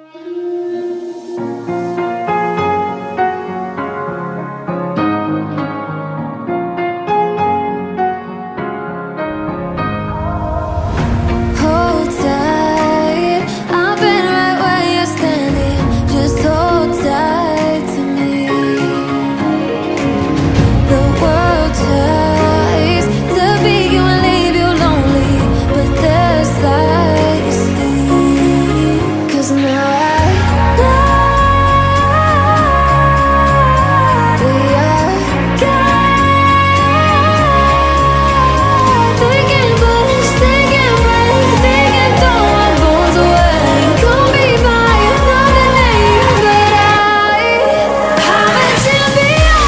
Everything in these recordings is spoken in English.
Hold tight, I've been right where you're standing. Just hold tight to me. The world tries to beat you and leave you lonely, but there's light you see. 'Cause now I know we are God. They can push, they can break, they can throw our bones away. Call me by another name, but I'm a champion.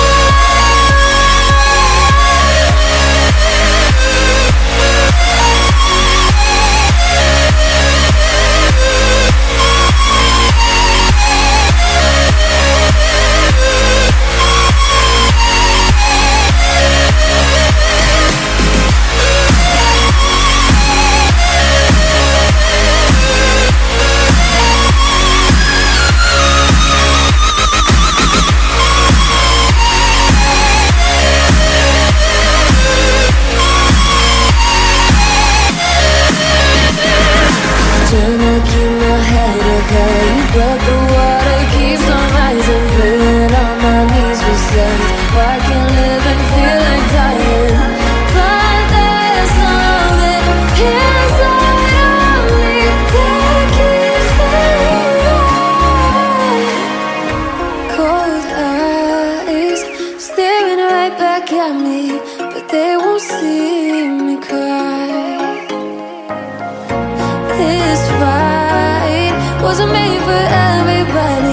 Trying to keep my head up high, but the water keeps on rising, filling all my knees with sight. I can live and feel like dying, but there's something inside of me that keeps me alive. Cold eyes staring right back at me, but they won't see me cry. This fight wasn't made for everybody.